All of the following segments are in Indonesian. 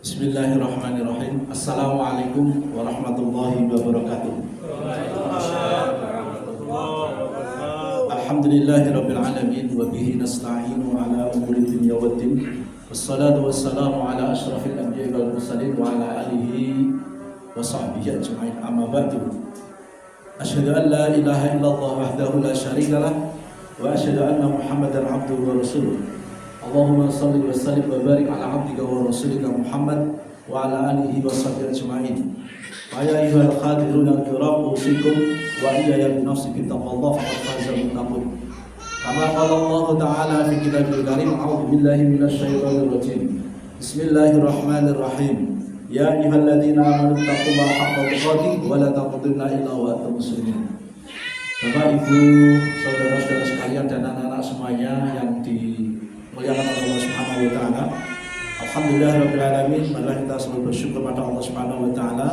Bismillahirrahmanirrahim. Assalamualaikum warahmatullahi wabarakatuh. Alhamdulillahirabbil alamin wa bihi nasta'inu ala umuri dunya waddin. Wassalatu wassalamu ala asyrafil anbiya'i wal mursalin wa ala alihi wa sahbihi ajma'in. Amma ba'du. Asyhadu an la ilaha illallah wahdahu la syarika lah wa asyhadu anna Muhammadan abduhu wa rasuluh. Allahumma salli wa sallim wa barik ala abdika wa rasulika Muhammad wa ala alihi wa sahbihi ajma'in. Wa ya ayyuhal qadiruna al-kiram usikum wa iyaya bi nafsi bittaqwallahi faqad faza al-muttaqun. Kama qala Allah ta'ala fi kitabil karim, a'udzu billahi minasy syaithanir rajim. Bismillahirrahmanirrahim. Ya ayyuhalladzina amanu taqullaha haqqa tuqatih wa la tamutunna illa wa antum muslimun. Bapak, Ibu, saudara-saudara sekalian dan anak-anak semuanya yang dimuliakan oleh Allah Subhanahu wa taala. Alhamdulillahirabbil alamin. Marilah kita selalu bersyukur pada Allah Subhanahu wa taala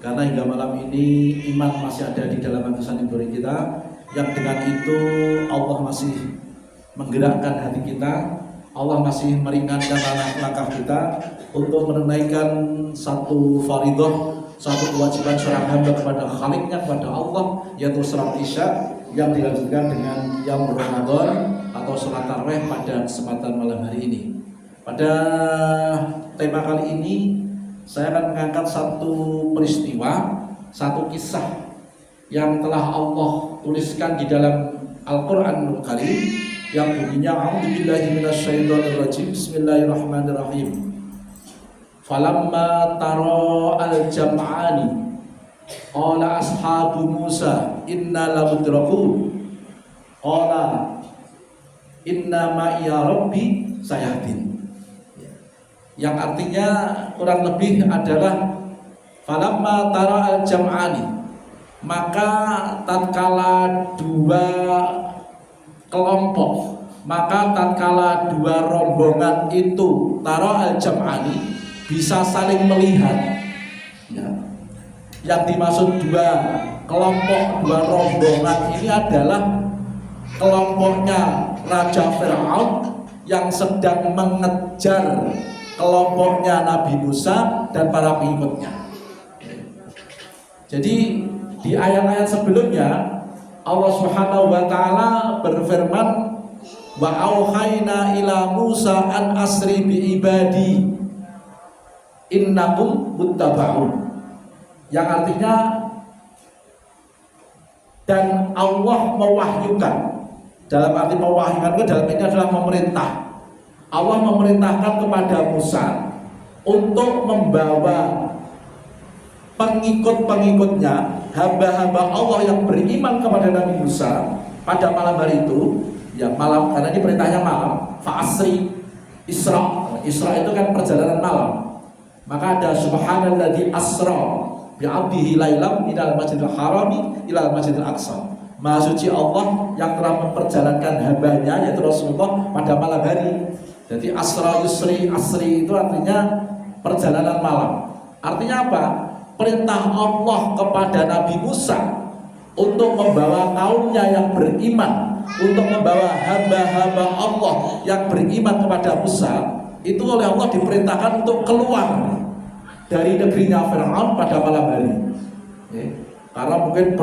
karena hingga malam ini iman masih ada di dalam hati nurani kita, yang dengan itu Allah masih menggerakkan hati kita, Allah masih meringankan langkah kita untuk menunaikan satu faridah, satu kewajiban seorang hamba kepada Khaliknya, kepada Allah, yaitu salat Isya yang dilanjutkan dengan Qiyam Ramadan atau salat tarawih pada kesempatan malam hari ini. Pada tema kali ini saya akan mengangkat satu peristiwa, satu kisah yang telah Allah tuliskan di dalam Al-Qur'anul Karim yang bunyinya a'udzubillahi minasyaitonir rajim. Bismillahirrahmanirrahim. Falamma tara al-jam'ani qala ashabu Musa inna lamudrakun qala inna ma'iya rabbi sayahdin. Yang artinya kurang lebih adalah falamma tara al-jam'ani, maka tatkala dua kelompok, maka tatkala dua rombongan itu tara al-jam'ani bisa saling melihat, ya. Yang dimaksud dua kelompok, dua rombongan ini adalah kelompoknya Raja Fir'aun yang sedang mengejar kelompoknya Nabi Musa dan para pengikutnya. Jadi di ayat-ayat sebelumnya Allah Subhanahu wa taala berfirman, wa auhayna ila Musa an asri bi ibadi innakum muttaba'un, yang artinya dan Allah mewahyukan, dalam arti mewahyukan itu dalam ini adalah memerintah. Allah memerintahkan kepada Musa untuk membawa pengikut-pengikutnya, hamba-hamba Allah yang beriman kepada Nabi Musa pada malam hari itu, ya malam, karena ini perintahnya malam, fa'asri Isra. Isra itu kan perjalanan malam. Maka ada subhanalladzi asra bi'abdihi lailam minal masjidil harami ilal masjidil aqsa. Maha suci Allah yang telah memperjalankan hambanya yaitu Rasulullah pada malam hari. Jadi asra yusri, asri itu artinya perjalanan malam. Artinya apa? Perintah Allah kepada Nabi Musa untuk membawa kaumnya yang beriman, untuk membawa hamba-hamba Allah yang beriman kepada Musa, itu oleh Allah diperintahkan untuk keluar dari negerinya Fir'aun pada malam hari. Karena mungkin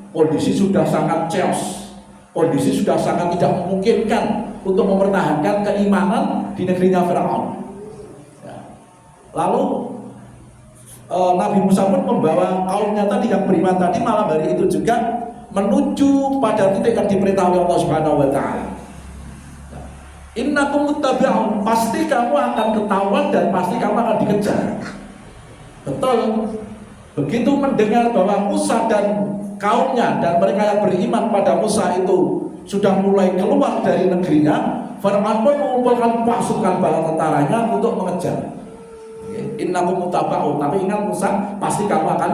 kondisi sudah sangat chaos, kondisi sudah sangat tidak memungkinkan untuk mempertahankan keimanan di negerinya Fir'aun. Lalu Nabi Musa pun membawa kaumnya tadi yang beriman tadi malam hari itu juga menuju pada titik yang diperintah oleh Allah Subhanahu wa taala. Innakum muttabi'un, pasti kamu akan ketahuan dan pasti kamu akan dikejar. Betul. Begitu mendengar bahwa Musa dan kaumnya dan mereka yang beriman pada Musa itu sudah mulai keluar dari negerinya, Fir'aun pun mengumpulkan pasukan bala tentaranya untuk mengejar. Innakum muttabi'un, tapi ingat Musa, pasti kamu akan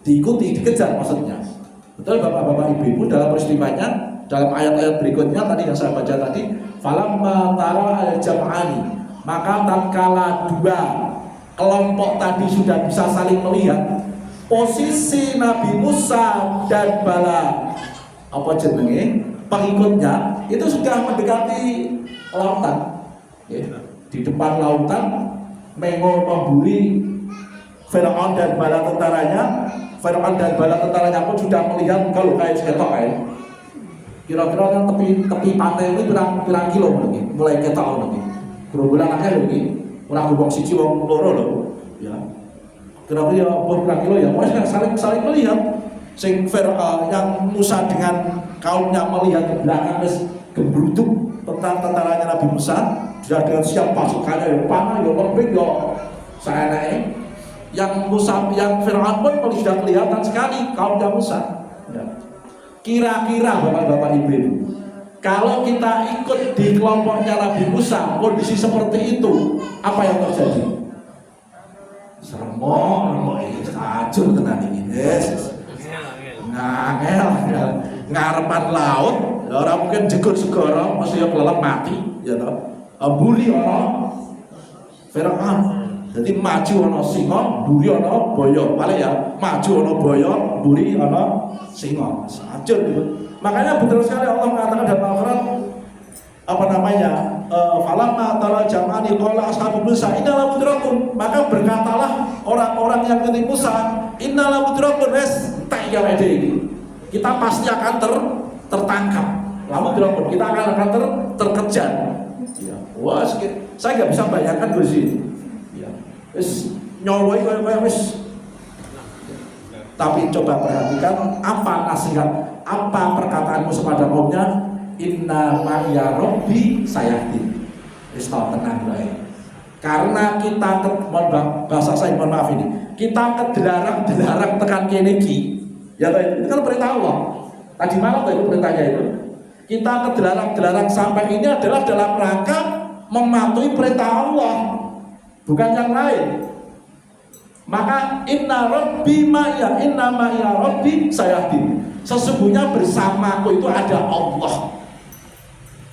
diikuti, dikejar maksudnya. Betul Bapak-bapak Ibu-ibu, dalam peristiwanya, dalam ayat-ayat berikutnya tadi yang saya baca tadi, falamma tara al-jam'ani, maka tatkala dua kelompok tadi sudah bisa saling melihat, posisi Nabi Musa dan bala pengikutnya itu sudah mendekati lautan. Di depan lautan mengo membuli Firaun dan bala tentaranya. Firaun dan bala tentaranya pun sudah melihat kalau kayak ketok kayak. Kira-kira kan tepi pantai ini pirang kilo lagi, mulai ketok lagi. Gerombolan akhir lagi, orang hubung siji wong loro lho, ya. Kira-kira berapa kilo ya? Pokoknya saling melihat. Sing yang Musa dengan kaumnya melihat ke belakang gembruduk tentaranya Nabi Musa, sudah dengan siap pasukannya ya panah ya lembing ya saya naik. Yang Firaun pun sudah kelihatan sekali kaumnya Musa. Ya. Kira-kira bapak-bapak ibu, kalau kita ikut di kelompoknya Nabi Musa, kondisi seperti itu, apa yang terjadi? Seremok ini kacau tenan ini, ngangel, ngarepan laut, orang mungkin jegur segoro, masih yang kelelep mati, ya toh, bully orang, Firaun. Jadi maju ono singa, mburi ono boyo. Paling ya maju ono boyo, mburi ono singa. Sajur gitu. Makanya betul sekali Allah mengatakan dalam Al-Qur'an apa namanya? Falamma tara jam'ani qala ashabu Musa inna lamudrakun. Maka berkatalah orang-orang yang ketik Musa, inna lamudrakun wes tak ya wede ini. Kita pasti akan tertangkap. Lamudrakun, kita akan terkejar. Ya. Wah, saya nggak bisa bayangkan di sini. Wis nyoloi kaya wis. Tapi coba perhatikan apa nasihat, apa perkataanmu kepada kaumnya, inna ma'iya rabbi sayahdin. Wis tau tenang bae. Karena kita bahasa saya mohon maaf ini. Kita kedelarang tekan kene iki. Ya itu kan perintah Allah. Tadi malam itu perintahnya itu. Kita kedelarang sampai ini adalah dalam rangka mematuhi perintah Allah. Bukan yang lain. Maka inna ma'iya rabbi sayahdin. Sesungguhnya bersamaku itu ada Allah.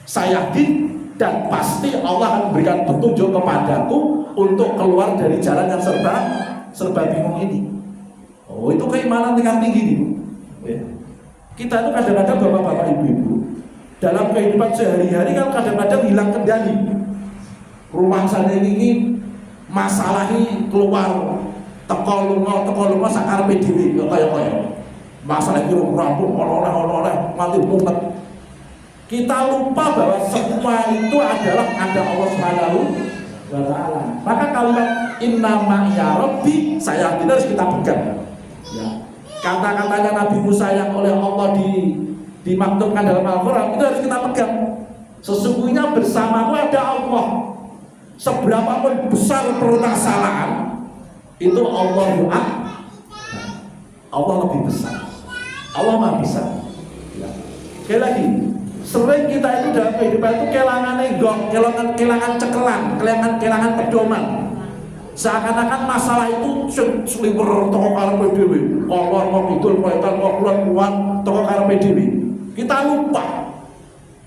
Sayahdin, dan pasti Allah akan memberikan petunjuk kepadaku untuk keluar dari jalan yang serba bingung ini. Oh, itu keimanan tingkat tinggi nih. Kita itu kadang-kadang bapak-bapak ibu-ibu dalam kehidupan sehari-hari kan kadang-kadang hilang kendali. Rumah saya ini masalah ini keluar teko lunga sakarepe dhewe kaya masalah iki rampung oleh mati mumet. Kita lupa bahwa semua itu adalah ada Allah Subhanahu wa taala. Maka kalimat inna ma'iya rabbi saya harus kita pegang. Ya. Kata-katanya Nabi Musa yang oleh Allah dimaktubkan dalam Al-Qur'an itu harus kita pegang. Sesungguhnya bersamaku ada Allah. Seberapapun besar permasalahan itu Allah lebih besar. Allah maha besar. Ya. Sekali lagi, sering kita itu dalam kehidupan itu kelangan cekelan, kelangan pedoman. Seakan-akan masalah itu seliwer toko karepe dhewe, kolor kok idul koetan kok keluar toko karepe dhewe. Kita lupa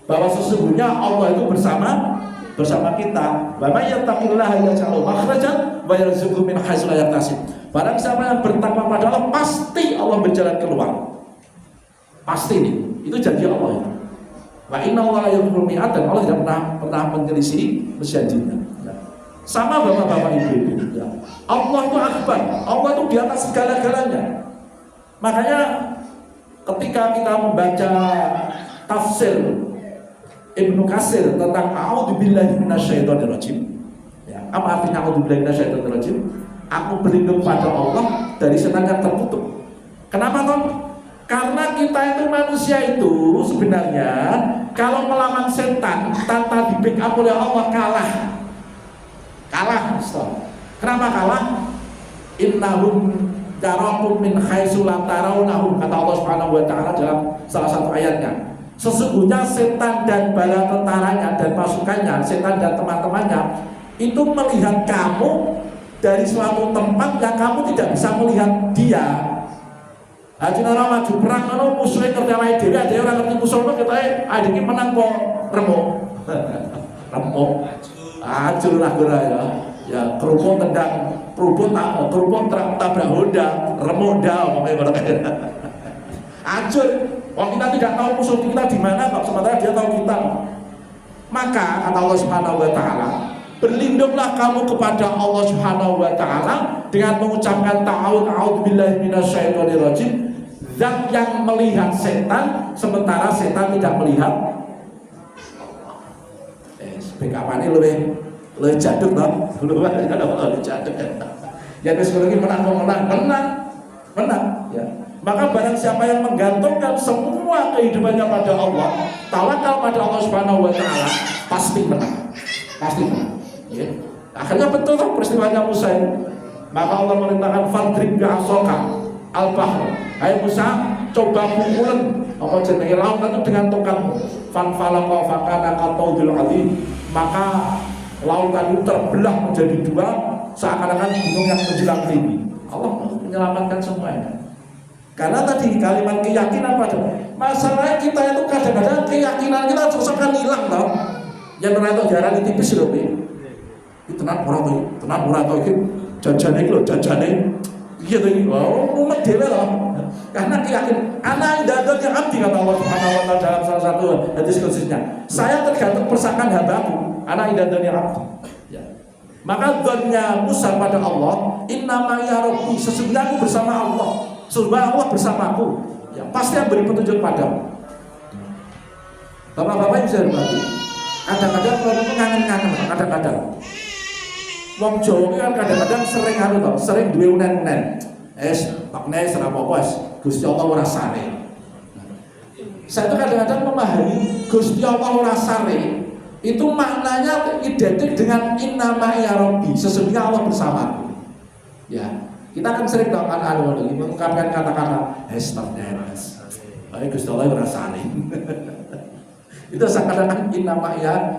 bahwa sesungguhnya Allah itu bersama kita. Wa may yattaqillaha yaj'al makhrajan wa yarzuqhu min haitsu la yahtasib. Barang siapa yang bertakwa pada Allah, pasti Allah berjalan keluar. Pasti nih. Itu janji Allah itu. Wa inna Allah la yukhlifu mi'ad, dan Allah tidak pernah menyelisih perjanjiannya. Ya. Sama bapak-bapak ibu-ibu. Ya. Allah itu akbar. Allah itu di atas segala-galanya. Makanya ketika kita membaca tafsir Ibnu Katsir tentang a'udzubillahi minasyaitonirrajim. Ya, apa artinya a'udzubillahi minasyaitonirrajim? Aku berlindung pada Allah dari setan yang terkutuk. Kenapa toh? Karena kita itu manusia itu sebenarnya kalau melawan setan tanpa di backup oleh Allah kalah. Kenapa kalah? Innahum yarakum min haitsu la tarawnahum, kata Allah Subhanahu wa taala dalam salah satu ayatnya. Sesungguhnya setan dan bala tentaranya dan pasukannya, setan dan teman-temannya itu melihat kamu dari suatu tempat yang kamu tidak bisa melihat dia. Haji orang maju perang, kalau musuhnya ngerti awake dhewe, ada orang ngerti musuhnya kita ini menang kok remuk. Ajur lah kira ya. Ya kerupuk tendang, kerupuk tabrak Honda, remuk dah pokoknya. Ajur. Wong kita tidak tahu musuh kita di mana, kok sementara dia tahu kita. Maka kata Allah Subhanahu wa taala, Berlindunglah kamu kepada Allah Subhanahu wa taala dengan mengucapkan a'udzubillahi minasyaitonirrajim. Zat yang melihat setan sementara setan tidak melihat. Bekapane luwih jaduk toh. Luwih jaduk. Ya wis lagi menang ya. Maka barang siapa yang menggantungkan semua kehidupannya pada Allah, tawakal pada Allah Subhanahu wa taala, pasti menang. Pasti menang. Ya. Akhirnya betul tuh peristiwanya Musa ini. Maka Allah merintahkan fadrib bi'asaka al-bahr. Hai Musa, coba pukulan apa jenenge lautan itu dengan tongkatmu. Fanfalaqa fakana qataudul alim. Maka lautan itu terbelah menjadi dua seakan-akan gunung yang menjulang tinggi. Allah menyelamatkan semuanya. Karena tadi kalimat keyakinan pada masalahnya kita itu kadang-kadang keyakinan kita sesuatu hilang tau. Yang ternyata jarang tipis loh tenan ora to iki jajane iki lho jajane iya to iki mumet dhewe lho karena keyakinan ana indadul yang abdi kata Allah Subhanahu wa taala dalam salah satu hadis khususnya saya tergantung persamaan hambaku ana indadul yang abdi ya. Maka dzannya Musa pada Allah innama ya rabbi sesungguhnya aku bersama Allah sesungguhnya Allah bersamaku ya pasti yang beri petunjuk padamu. Bapak-bapak bisa berbagi kadang-kadang kalau kangen-kangen kadang-kadang wong Jawa kan kadang-kadang sering duwe unen-unen. Pakne ora apa-apa Gusti Allah ora sare. Saya itu kadang-kadang memahami Gusti Allah ora sare itu maknanya identik dengan innama ya rabbi sesungguhnya Allah bersamaku. Ya, kita kan sering mengungkapkan kata-kata estafderas. Gusti Allah ora sare. Itu seakan-akan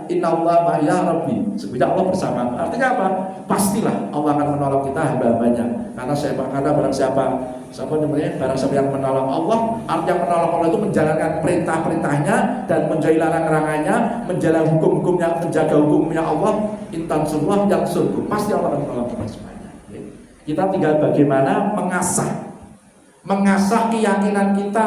innallah ma'ya rabbi sebenarnya Allah bersama. Artinya apa? Pastilah Allah akan menolong kita hamba-hambanya. Karena barang siapa yang menolong Allah, yang menolong Allah itu menjalankan perintah-perintahnya dan menjauhi larangan-larangannya, menjalankan hukum-hukumnya, menjaga hukumnya Allah. Intansurullah yang surga. Pasti Allah akan menolong kita semuanya. Kita tinggal bagaimana mengasah keyakinan kita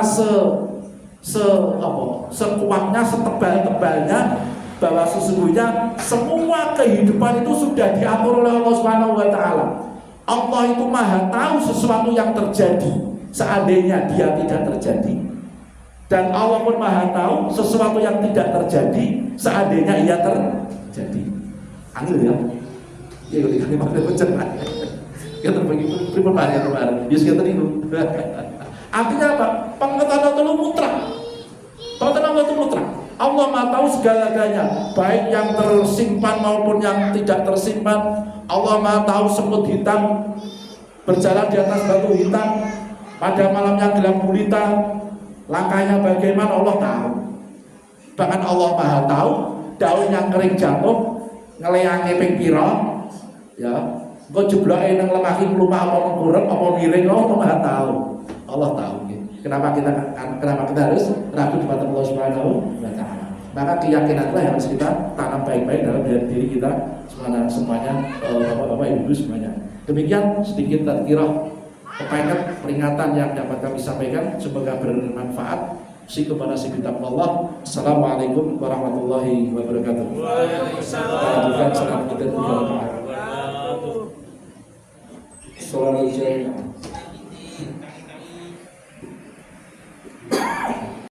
sekuatnya, setebal-tebalnya bahwa sesungguhnya semua kehidupan itu sudah diatur oleh Allah Subhanahu wa taala. Allah itu Maha tahu sesuatu yang terjadi seandainya dia tidak terjadi. Dan Allah pun Maha tahu sesuatu yang tidak terjadi seandainya ia terjadi. Angel ya. Ya ini makna pencerah. Kita bagi pribadi kemarin. Yes kita itu. Artinya apa? Pengetahuan itu mutlak. Pengetahuan itu mutlak. Allah Maha tahu segala-galanya, baik yang tersimpan maupun yang tidak tersimpan. Allah Maha tahu semut hitam berjalan di atas batu hitam pada malamnya gelap gulita, langkahnya bagaimana Allah tahu. Bahkan Allah Maha tahu daun yang kering jatuh ngeleange ping pira, ya. Kok jebloke nang lemah iki mlumpah apa mengkurep apa miring, Allah Maha tahu. Allah tahu. Kenapa kita harus ragu kepada Allah Subhanahu wa taala. Maka keyakinanlah yang harus kita tanam baik-baik dalam diri kita semuanya Bapak-bapak Ibu semuanya. Demikian sedikit tadkirah peringatan yang dapat kami sampaikan, semoga bermanfaat. Kepada Allah. Assalamualaikum warahmatullahi wabarakatuh. Waalaikumsalam.